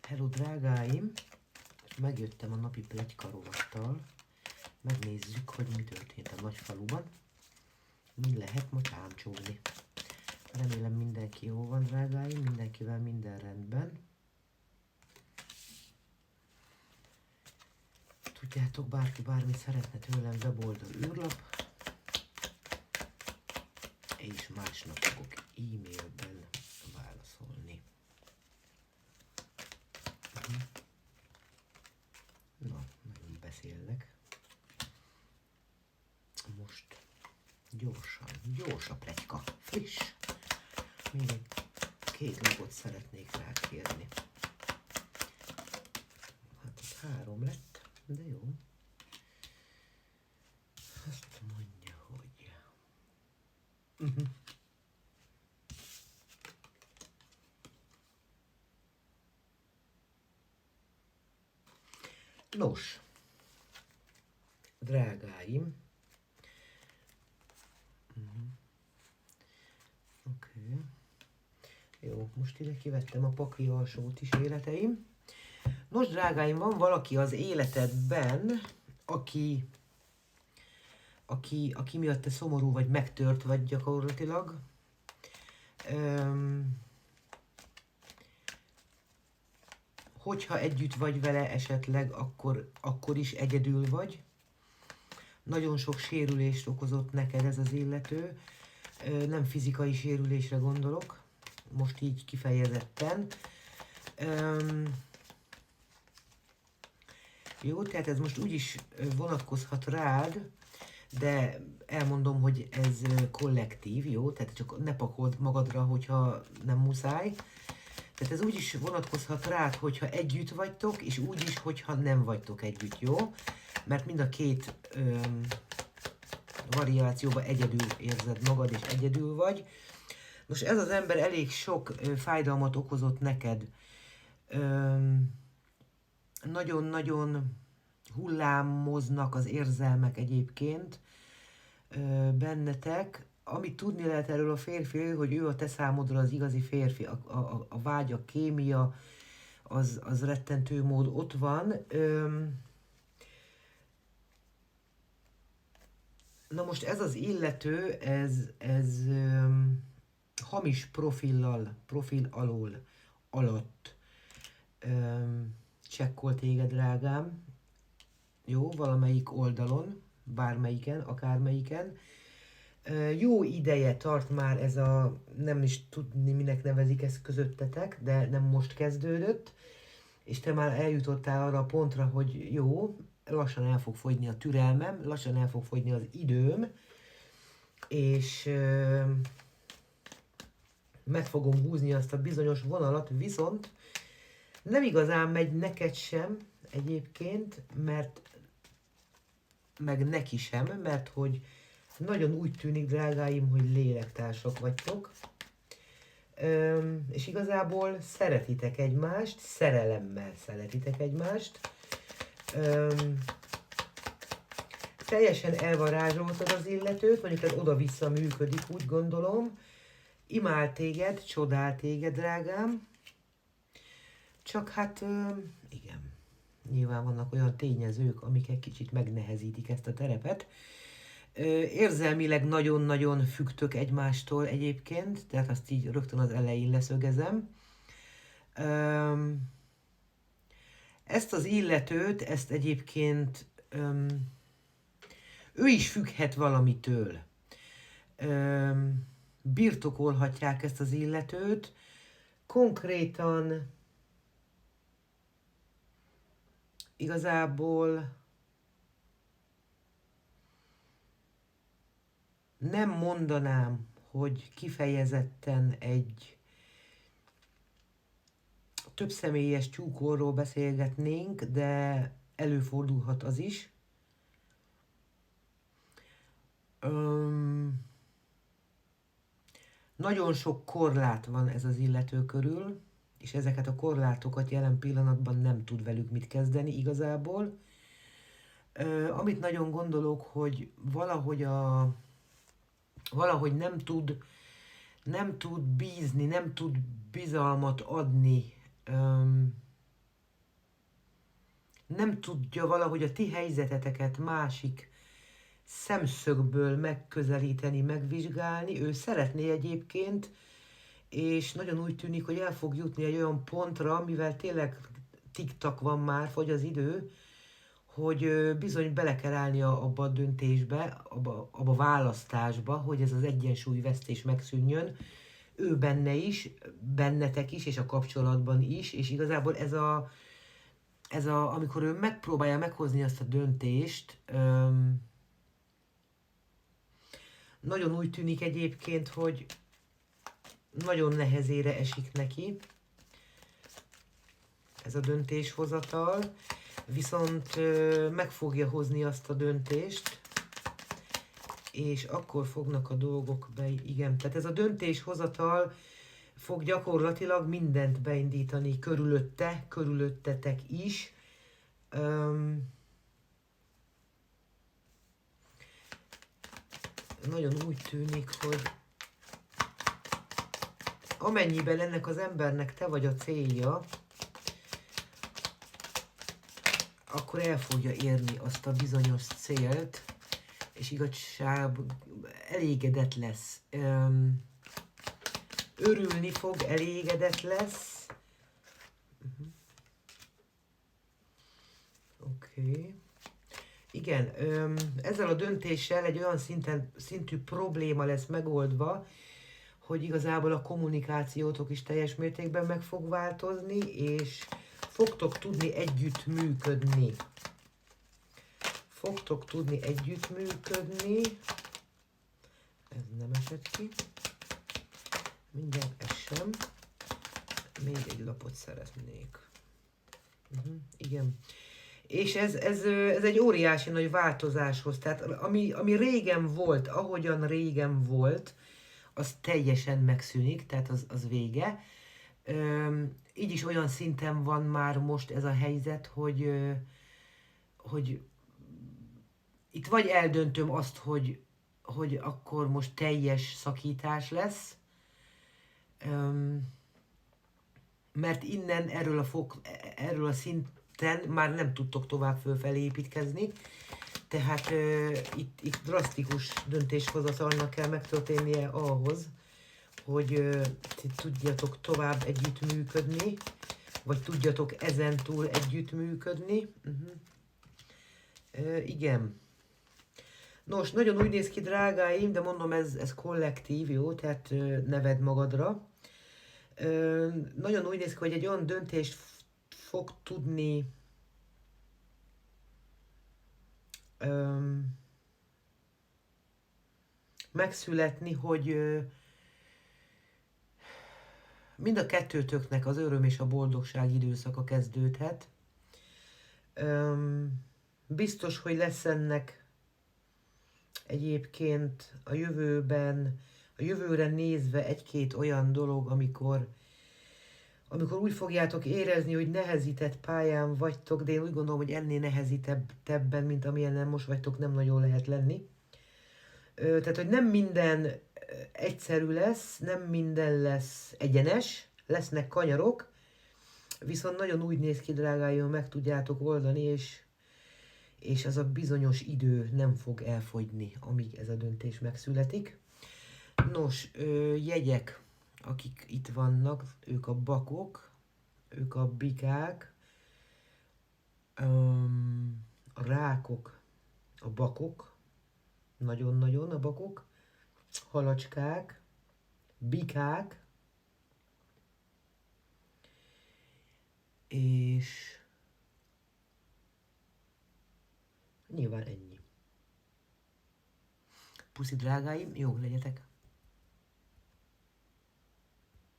Hello drágáim! Megjöttem a napi pletyka rovattal. Megnézzük, hogy mi történt a nagyfaluban. Mi lehet ma csámcsogni. Remélem mindenki jó van, drágáim, mindenkivel minden rendben. Tudjátok, bárki bármit szeretne tőlem, weboldal űrlap. És másnap fogok e-mailben válaszolni. Na, nagyon beszélnek. Most gyors a pletyka, friss. Még egy 2 lapot szeretnék rákérni. Hát az 3 lett, de jó. Azt mondja, hogy... Nos, drágáim, oké. Jó, most ide kivettem a pakli alsót is, életeim. Nos, drágáim, van valaki az életedben, aki miatt te szomorú vagy, megtört vagy gyakorlatilag. Hogyha együtt vagy vele esetleg, akkor is egyedül vagy. Nagyon sok sérülést okozott neked ez az illető. Nem fizikai sérülésre gondolok, most így kifejezetten. Jó, tehát ez most úgy is vonatkozhat rád, de elmondom, hogy ez kollektív, jó? Tehát csak ne pakold magadra, hogyha nem muszáj. Tehát ez úgy is vonatkozhat rád, hogyha együtt vagytok, és úgy is, hogyha nem vagytok együtt, jó? Mert mind a két variációban egyedül érzed magad, és egyedül vagy. Nos, ez az ember elég sok fájdalmat okozott neked. Nagyon-nagyon hullámoznak az érzelmek egyébként bennetek. Amit tudni lehet erről a férfiről, hogy ő a te számodra az igazi férfi, a vágy, a kémia, az rettentő mód ott van. Na most ez az illető, ez hamis profil alatt csekkol téged, drágám. Jó, valamelyik oldalon, bármelyiken, akármelyiken. Jó ideje tart már ez a, nem is tudni minek nevezik ezt közöttetek, de nem most kezdődött, és te már eljutottál arra a pontra, hogy jó, lassan el fog fogyni a türelmem, lassan el fog fogyni az időm, és meg fogom húzni azt a bizonyos vonalat, viszont nem igazán megy neked sem egyébként, meg neki sem, mert hogy nagyon úgy tűnik, drágáim, hogy lélektársak vagytok, és igazából szeretitek egymást, szerelemmel szeretitek egymást. Teljesen elvarázsoltad az illetőt, mondjuk ez oda-vissza működik, úgy gondolom. Imád téged, csodál téged, drágám. Csak hát, igen, nyilván vannak olyan tényezők, amik egy kicsit megnehezítik ezt a terepet. Érzelmileg nagyon-nagyon függtök egymástól egyébként, tehát azt így rögtön az elején leszögezem. Ezt az illetőt, ezt egyébként ő is függhet valamitől. Birtokolhatják ezt az illetőt, konkrétan igazából nem mondanám, hogy kifejezetten egy több személyes tyúkolról beszélgetnénk, de előfordulhat az is. Nagyon sok korlát van ez az illető körül, és ezeket a korlátokat jelen pillanatban nem tud velük mit kezdeni igazából. Amit nagyon gondolok, hogy valahogy nem tud bízni, nem tud bizalmat adni nem tudja valahogy a ti helyzeteteket másik szemszögből megközelíteni, megvizsgálni. Ő szeretné egyébként, és nagyon úgy tűnik, hogy el fog jutni egy olyan pontra, mivel tényleg tiktak van már, fogy az idő, hogy bizony bele kell állnia abba a döntésbe, abba a választásba, hogy ez az egyensúlyvesztés megszűnjön. Ő benne is, bennetek is, és a kapcsolatban is, és igazából amikor ő megpróbálja meghozni azt a döntést, nagyon úgy tűnik egyébként, hogy nagyon nehezére esik neki ez a döntéshozatal, viszont meg fogja hozni azt a döntést, és akkor fognak a dolgok igen, tehát ez a döntéshozatal fog gyakorlatilag mindent beindítani körülöttetek is. Nagyon úgy tűnik, hogy amennyiben ennek az embernek te vagy a célja, akkor el fogja érni azt a bizonyos célt, és igazságban elégedett lesz. Örülni fog, elégedett lesz. Oké. Igen, ezzel a döntéssel egy olyan szintű probléma lesz megoldva, hogy igazából a kommunikációtok is teljes mértékben meg fog változni, és fogtok tudni együttműködni. Fogtok tudni együttműködni. Ez nem esett ki. Mindjárt ez sem. Még egy lapot szeretnék. Igen. És ez egy óriási nagy változáshoz. Tehát ami régen volt, ahogyan régen volt, az teljesen megszűnik, tehát az vége. Így is olyan szinten van már most ez a helyzet, hogy itt vagy eldöntöm azt, hogy akkor most teljes szakítás lesz, mert innen erről a szinten már nem tudtok tovább fölfelé építkezni, tehát itt drasztikus döntéshozatalnak kell megtörténnie ahhoz, hogy tudjatok tovább együttműködni, vagy tudjatok ezentúl együttműködni. Igen. Nos, nagyon úgy néz ki, drágáim, de mondom, ez kollektív, jó? Tehát neved magadra. Nagyon úgy néz ki, hogy egy olyan döntést fog tudni megszületni, hogy mind a kettőtöknek az öröm és a boldogság időszaka kezdődhet. Biztos, hogy lesz ennek egyébként a jövőre nézve egy-két olyan dolog, amikor úgy fogjátok érezni, hogy nehezített pályán vagytok, de én úgy gondolom, hogy ennél nehezítebbben, mint amilyen most vagytok, nem nagyon lehet lenni. Tehát, hogy nem minden egyszerű lesz, nem minden lesz egyenes, lesznek kanyarok, viszont nagyon úgy néz ki, drágáim, meg tudjátok oldani, és az a bizonyos idő nem fog elfogyni, amíg ez a döntés megszületik. Nos, jegyek, akik itt vannak, ők a bakok, ők a bikák, a rákok, a bakok, nagyon-nagyon a bakok, halacskák, bikák, és nyilván ennyi. Puszi, drágáim, jó legyetek!